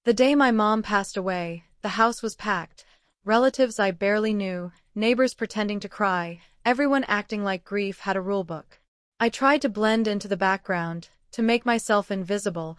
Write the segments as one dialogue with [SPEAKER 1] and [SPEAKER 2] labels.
[SPEAKER 1] The day my mom passed away, the house was packed. Relatives I barely knew, neighbors pretending to cry, everyone acting like grief had a rulebook. I tried to blend into the background, to make myself invisible,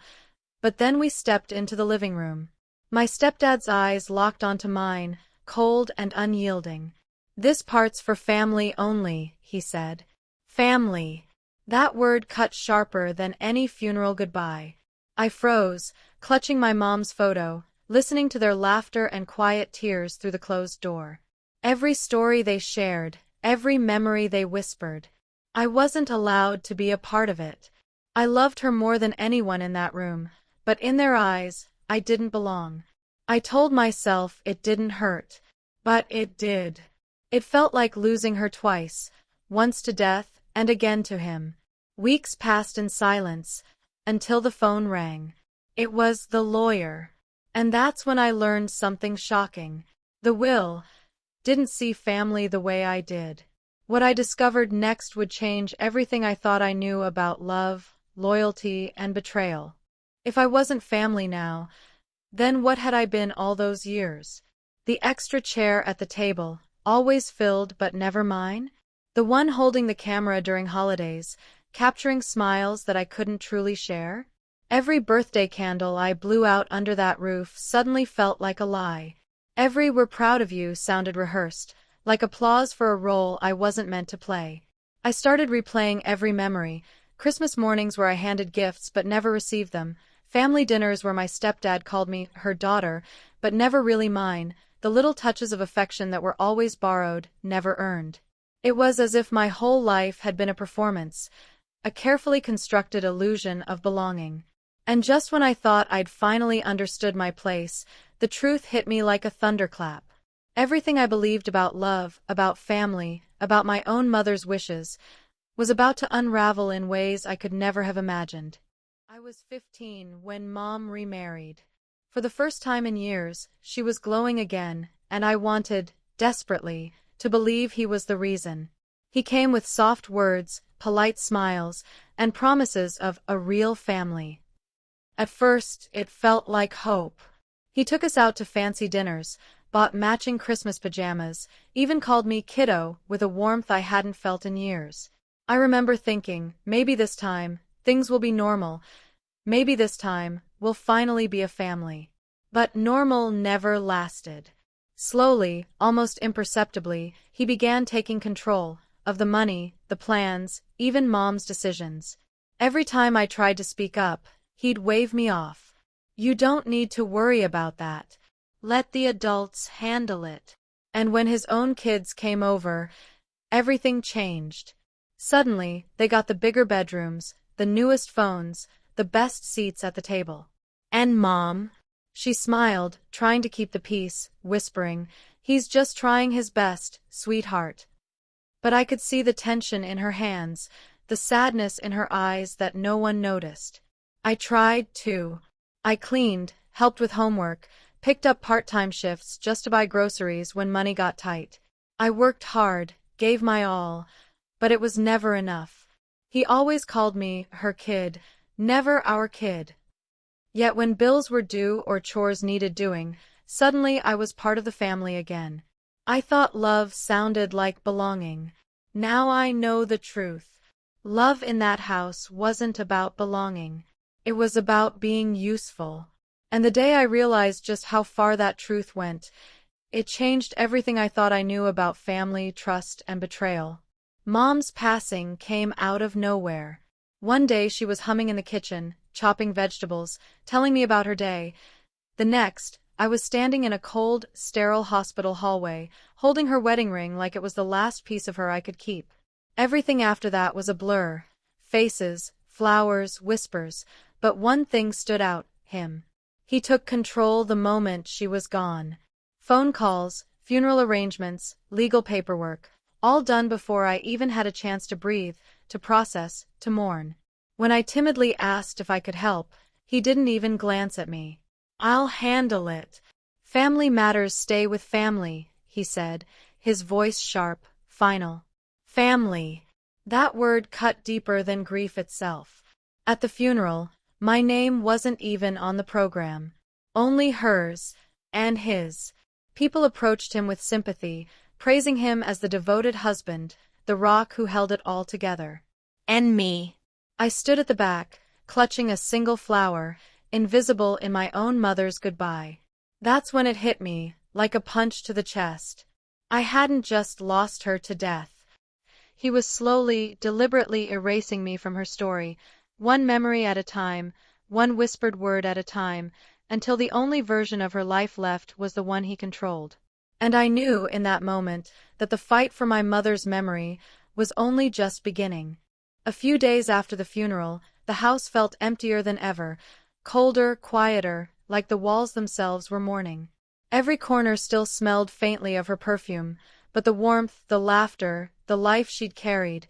[SPEAKER 1] but then we stepped into the living room. My stepdad's eyes locked onto mine, cold and unyielding. "This part's for family only," he said. Family. That word cut sharper than any funeral goodbye. I froze, clutching my mom's photo, listening to their laughter and quiet tears through the closed door. Every story they shared, every memory they whispered. I wasn't allowed to be a part of it. I loved her more than anyone in that room, but in their eyes, I didn't belong. I told myself it didn't hurt, but it did. It felt like losing her twice, once to death and again to him. Weeks passed in silence, until the phone rang. It was the lawyer. And that's when I learned something shocking. The will didn't see family the way I did. What I discovered next would change everything I thought I knew about love, loyalty, and betrayal. If I wasn't family now, then what had I been all those years? The extra chair at the table, always filled but never mine? The one holding the camera during holidays, capturing smiles that I couldn't truly share? Every birthday candle I blew out under that roof suddenly felt like a lie. Every "we're proud of you" sounded rehearsed, like applause for a role I wasn't meant to play. I started replaying every memory: Christmas mornings where I handed gifts but never received them, family dinners where my stepdad called me her daughter, but never really mine, the little touches of affection that were always borrowed, never earned. It was as if my whole life had been a performance, a carefully constructed illusion of belonging. And just when I thought I'd finally understood my place, the truth hit me like a thunderclap. Everything I believed about love, about family, about my own mother's wishes, was about to unravel in ways I could never have imagined. I was 15 when Mom remarried. For the first time in years, she was glowing again, and I wanted, desperately, to believe he was the reason. He came with soft words, polite smiles, and promises of a real family. At first, it felt like hope. He took us out to fancy dinners, bought matching Christmas pajamas, even called me kiddo with a warmth I hadn't felt in years. I remember thinking, maybe this time, things will be normal. Maybe this time, we'll finally be a family. But normal never lasted. Slowly, almost imperceptibly, he began taking control of the money, the plans, even Mom's decisions. Every time I tried to speak up, he'd wave me off. "You don't need to worry about that. Let the adults handle it." And when his own kids came over, everything changed. Suddenly, they got the bigger bedrooms, the newest phones, the best seats at the table. "And Mom?" She smiled, trying to keep the peace, whispering, "He's just trying his best, sweetheart." But I could see the tension in her hands, the sadness in her eyes that no one noticed. I tried too. I cleaned, helped with homework, picked up part-time shifts just to buy groceries when money got tight. I worked hard, gave my all, but it was never enough. He always called me her kid, never our kid. Yet when bills were due or chores needed doing, suddenly I was part of the family again. I thought love sounded like belonging. Now I know the truth. Love in that house wasn't about belonging. It was about being useful. And the day I realized just how far that truth went, it changed everything I thought I knew about family, trust, and betrayal. Mom's passing came out of nowhere. One day she was humming in the kitchen, chopping vegetables, telling me about her day. The next, I was standing in a cold, sterile hospital hallway, holding her wedding ring like it was the last piece of her I could keep. Everything after that was a blur. Faces, flowers, whispers, but one thing stood out: him. He took control the moment she was gone. Phone calls, funeral arrangements, legal paperwork, all done before I even had a chance to breathe, to process, to mourn. When I timidly asked if I could help, he didn't even glance at me. "I'll handle it. Family matters stay with family," he said, his voice sharp, final. Family. That word cut deeper than grief itself. At the funeral, my name wasn't even on the program. Only hers. And his. People approached him with sympathy, praising him as the devoted husband, the rock who held it all together. And me. I stood at the back, clutching a single flower, invisible in my own mother's goodbye. That's when it hit me, like a punch to the chest. I hadn't just lost her to death. He was slowly, deliberately erasing me from her story, one memory at a time, one whispered word at a time, until the only version of her life left was the one he controlled. And I knew in that moment that the fight for my mother's memory was only just beginning. A few days after the funeral, the house felt emptier than ever, colder, quieter, like the walls themselves were mourning. Every corner still smelled faintly of her perfume, but the warmth, the laughter, the life she'd carried,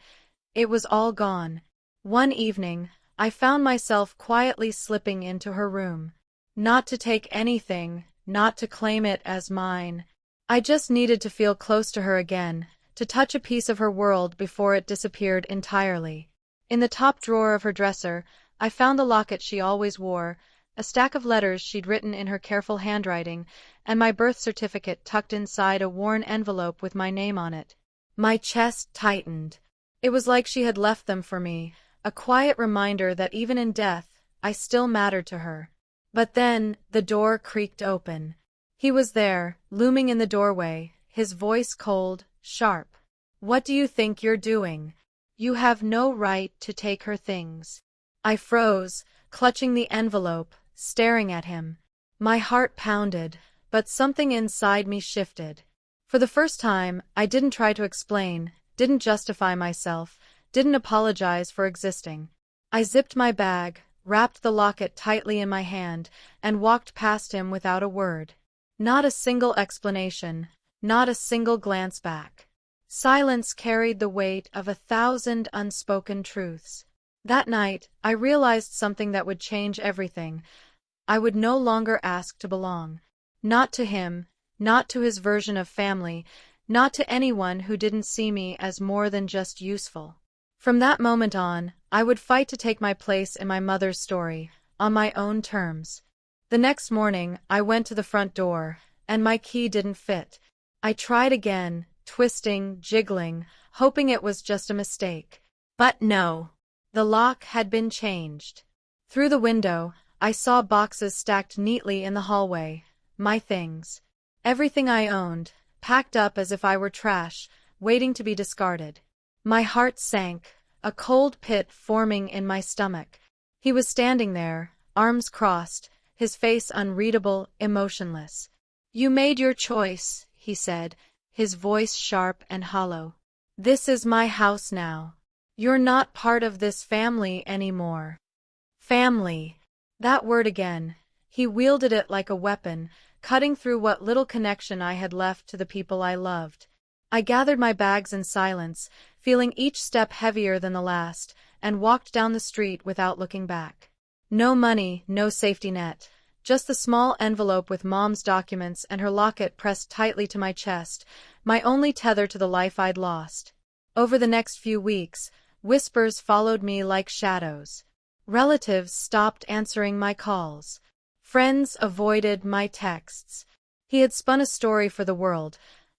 [SPEAKER 1] it was all gone. One evening, I found myself quietly slipping into her room. Not to take anything, not to claim it as mine. I just needed to feel close to her again, to touch a piece of her world before it disappeared entirely. In the top drawer of her dresser, I found the locket she always wore, a stack of letters she'd written in her careful handwriting, and my birth certificate tucked inside a worn envelope with my name on it. My chest tightened. It was like she had left them for me, a quiet reminder that even in death, I still mattered to her. But then, the door creaked open. He was there, looming in the doorway, his voice cold, sharp. "What do you think you're doing? You have no right to take her things." I froze, clutching the envelope, staring at him. My heart pounded, but something inside me shifted. For the first time, I didn't try to explain, didn't justify myself, didn't apologize for existing. I zipped my bag, wrapped the locket tightly in my hand, and walked past him without a word. Not a single explanation, not a single glance back. Silence carried the weight of 1,000 unspoken truths. That night, I realized something that would change everything. I would no longer ask to belong. Not to him, not to his version of family, not to anyone who didn't see me as more than just useful. From that moment on, I would fight to take my place in my mother's story, on my own terms. The next morning, I went to the front door, and my key didn't fit. I tried again, twisting, jiggling, hoping it was just a mistake. But no. The lock had been changed. Through the window, I saw boxes stacked neatly in the hallway. My things. Everything I owned, packed up as if I were trash, waiting to be discarded. My heart sank, a cold pit forming in my stomach. He was standing there, arms crossed, his face unreadable, emotionless. "You made your choice," he said, his voice sharp and hollow. "This is my house now. You're not part of this family anymore." Family. That word again. He wielded it like a weapon, cutting through what little connection I had left to the people I loved. I gathered my bags in silence, feeling each step heavier than the last, and walked down the street without looking back. No money, no safety net. Just the small envelope with Mom's documents and her locket pressed tightly to my chest, my only tether to the life I'd lost. Over the next few weeks, whispers followed me like shadows. Relatives stopped answering my calls. Friends avoided my texts. He had spun a story for the world.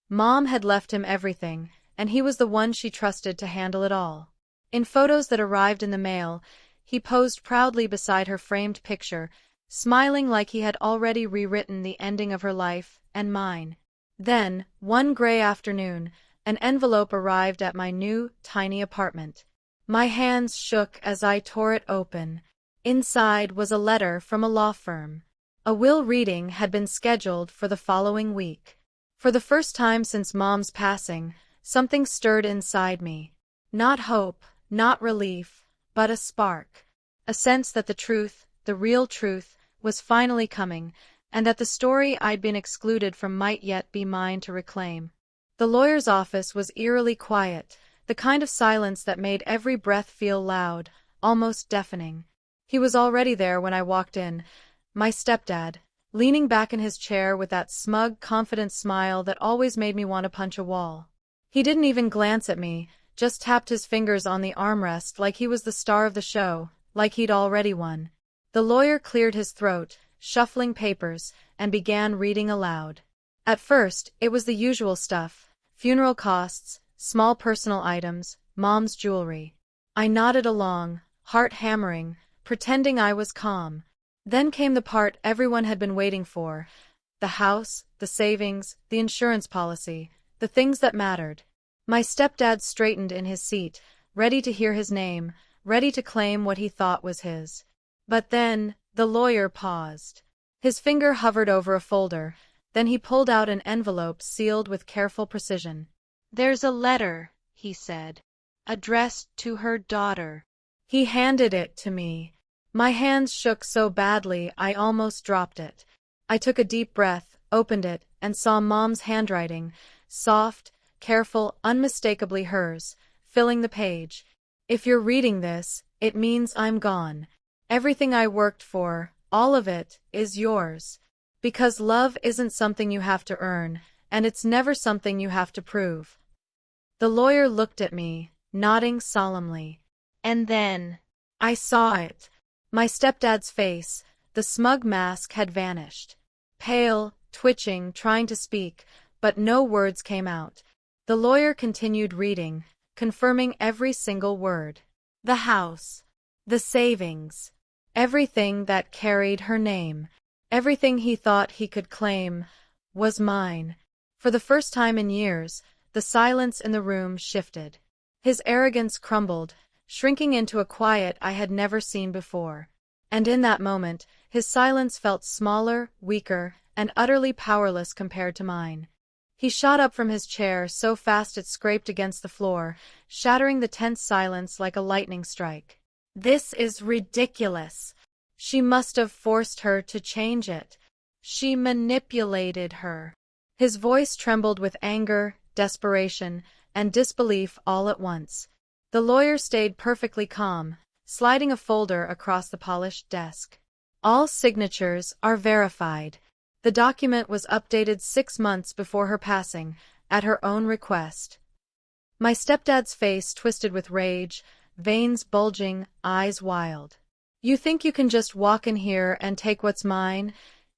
[SPEAKER 1] Mom had left him everything, and he was the one she trusted to handle it all. In photos that arrived in the mail, he posed proudly beside her framed picture, smiling like he had already rewritten the ending of her life and mine. Then, one gray afternoon, an envelope arrived at my new, tiny apartment. My hands shook as I tore it open. Inside was a letter from a law firm. A will reading had been scheduled for the following week. For the first time since Mom's passing, something stirred inside me. Not hope, not relief, but a spark. A sense that the truth, the real truth, was finally coming, and that the story I'd been excluded from might yet be mine to reclaim. The lawyer's office was eerily quiet, the kind of silence that made every breath feel loud, almost deafening. He was already there when I walked in, my stepdad, leaning back in his chair with that smug, confident smile that always made me want to punch a wall. He didn't even glance at me, just tapped his fingers on the armrest like he was the star of the show, like he'd already won. The lawyer cleared his throat, shuffling papers, and began reading aloud. At first, it was the usual stuff: funeral costs, small personal items, mom's jewelry. I nodded along, heart hammering, pretending I was calm. Then came the part everyone had been waiting for: the house, the savings, the insurance policy, the things that mattered. My stepdad straightened in his seat, ready to hear his name, ready to claim what he thought was his. But then, the lawyer paused. His finger hovered over a folder, then he pulled out an envelope sealed with careful precision.
[SPEAKER 2] "There's a letter," he said, "addressed to her daughter."
[SPEAKER 1] He handed it to me. My hands shook so badly I almost dropped it. I took a deep breath, opened it, and saw Mom's handwriting, soft, careful, unmistakably hers, filling the page. "If you're reading this, it means I'm gone. Everything I worked for, all of it, is yours. Because love isn't something you have to earn, and it's never something you have to prove." The lawyer looked at me, nodding solemnly.
[SPEAKER 2] And then
[SPEAKER 1] I saw it. My stepdad's face, the smug mask had vanished. Pale, twitching, trying to speak, but no words came out. The lawyer continued reading, confirming every single word. The house. The savings. Everything that carried her name. Everything he thought he could claim was mine. For the first time in years, the silence in the room shifted. His arrogance crumbled, shrinking into a quiet I had never seen before. And in that moment, his silence felt smaller, weaker, and utterly powerless compared to mine. He shot up from his chair so fast it scraped against the floor, shattering the tense silence like a lightning strike. "This is ridiculous. She must have forced her to change it. She manipulated her." His voice trembled with anger, desperation, and disbelief all at once. The lawyer stayed perfectly calm, sliding a folder across the polished desk. "All signatures are verified. The document was updated 6 months before her passing, at her own request." My stepdad's face twisted with rage, veins bulging, eyes wild. "You think you can just walk in here and take what's mine?"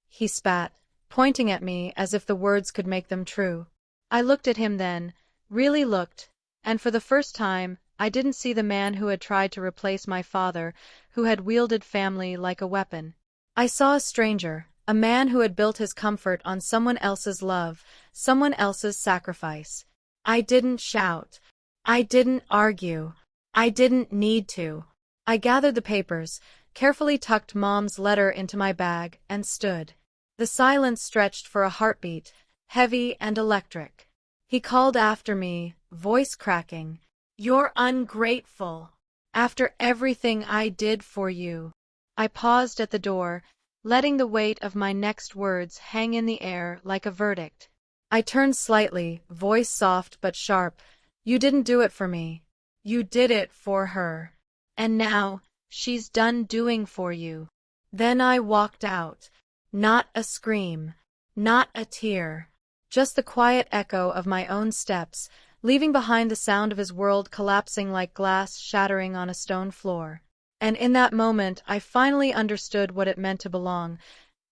[SPEAKER 1] he spat, pointing at me as if the words could make them true. I looked at him then, really looked, and for the first time, I didn't see the man who had tried to replace my father, who had wielded family like a weapon. I saw a stranger, a man who had built his comfort on someone else's love, someone else's sacrifice. I didn't shout. I didn't argue. I didn't need to. I gathered the papers, carefully tucked Mom's letter into my bag, and stood. The silence stretched for a heartbeat, heavy and electric. He called after me, voice cracking. "You're ungrateful. After everything I did for you." I paused at the door, letting the weight of my next words hang in the air like a verdict. I turned slightly, voice soft but sharp. "You didn't do it for me. You did it for her. And now, she's done doing for you." Then I walked out. Not a scream. Not a tear. Just the quiet echo of my own steps, leaving behind the sound of his world collapsing like glass shattering on a stone floor. And in that moment I finally understood what it meant to belong,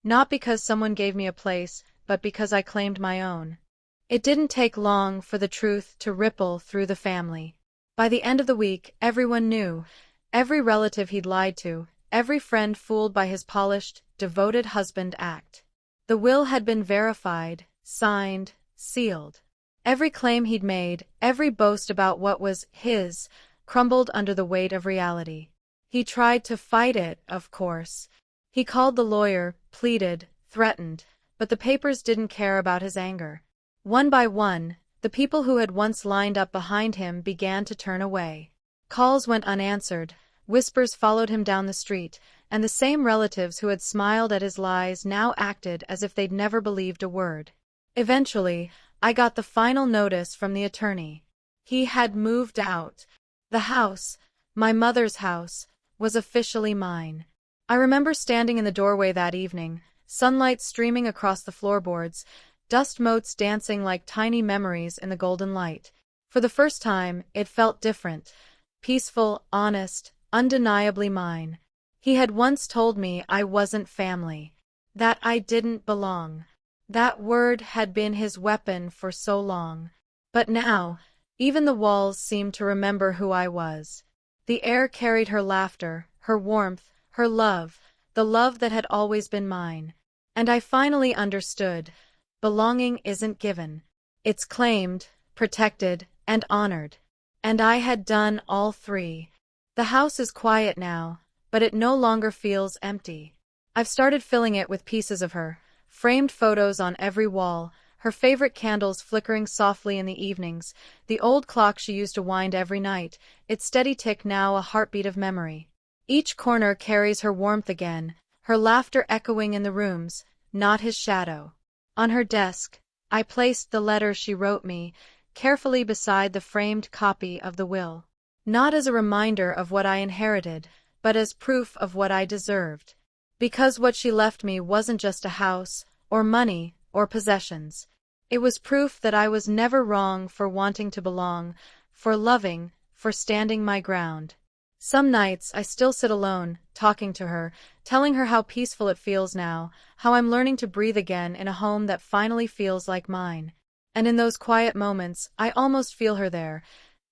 [SPEAKER 1] not because someone gave me a place, but because I claimed my own. It didn't take long for the truth to ripple through the family. By the end of the week, everyone knew. Every relative he'd lied to, every friend fooled by his polished, devoted husband act. The will had been verified, signed, sealed. Every claim he'd made, every boast about what was his, crumbled under the weight of reality. He tried to fight it, of course. He called the lawyer, pleaded, threatened, but the papers didn't care about his anger. One by one, the people who had once lined up behind him began to turn away. Calls went unanswered, whispers followed him down the street, and the same relatives who had smiled at his lies now acted as if they'd never believed a word. Eventually, I got the final notice from the attorney. He had moved out. The house, my mother's house, was officially mine. I remember standing in the doorway that evening, sunlight streaming across the floorboards, dust motes dancing like tiny memories in the golden light. For the first time, it felt different. Peaceful, honest, undeniably mine. He had once told me I wasn't family. that I didn't belong. That word had been his weapon for so long. But now, even the walls seemed to remember who I was. The air carried her laughter, her warmth, her love, the love that had always been mine. And I finally understood. Belonging isn't given. It's claimed, protected, and honored. And I had done all three. The house is quiet now, but it no longer feels empty. I've started filling it with pieces of her, framed photos on every wall, her favorite candles flickering softly in the evenings, the old clock she used to wind every night, its steady tick now a heartbeat of memory. Each corner carries her warmth again, her laughter echoing in the rooms, not his shadow. On her desk, I placed the letter she wrote me, carefully beside the framed copy of the will. Not as a reminder of what I inherited, but as proof of what I deserved. Because what she left me wasn't just a house, or money, or possessions. It was proof that I was never wrong for wanting to belong, for loving, for standing my ground. Some nights I still sit alone, talking to her, telling her how peaceful it feels now, how I'm learning to breathe again in a home that finally feels like mine. And in those quiet moments, I almost feel her there,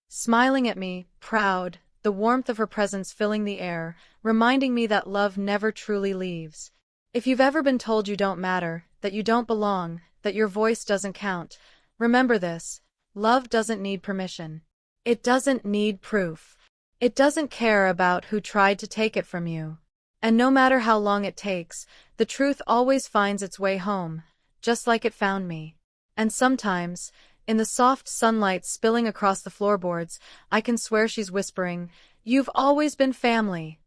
[SPEAKER 1] smiling at me, proud, the warmth of her presence filling the air, reminding me that love never truly leaves. If you've ever been told you don't matter, that you don't belong, that your voice doesn't count, remember this: love doesn't need permission. It doesn't need proof. It doesn't care about who tried to take it from you. And no matter how long it takes, the truth always finds its way home, just like it found me. And sometimes, in the soft sunlight spilling across the floorboards, I can swear she's whispering, "You've always been family."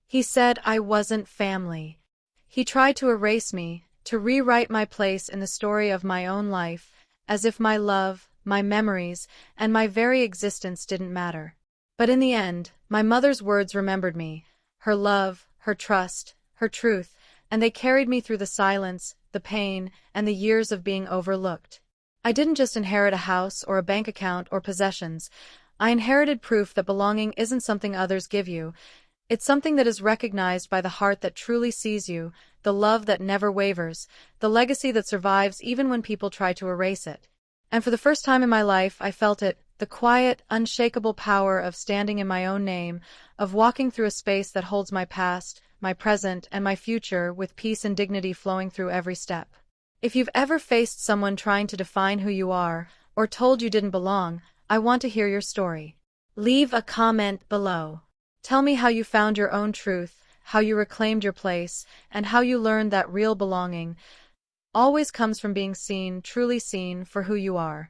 [SPEAKER 1] He said I wasn't family. He tried to erase me, to rewrite my place in the story of my own life, as if my love, my memories, and my very existence didn't matter. But in the end, my mother's words remembered me, her love, her trust, her truth, and they carried me through the silence, the pain, and the years of being overlooked. I didn't just inherit a house or a bank account or possessions. I inherited proof that belonging isn't something others give you. It's something that is recognized by the heart that truly sees you, the love that never wavers, the legacy that survives even when people try to erase it. And for the first time in my life, I felt it, the quiet, unshakable power of standing in my own name, of walking through a space that holds my past, my present, and my future with peace and dignity flowing through every step. If you've ever faced someone trying to define who you are, or told you didn't belong, I want to hear your story. Leave a comment below. Tell me how you found your own truth, how you reclaimed your place, and how you learned that real belonging always comes from being seen, truly seen, for who you are.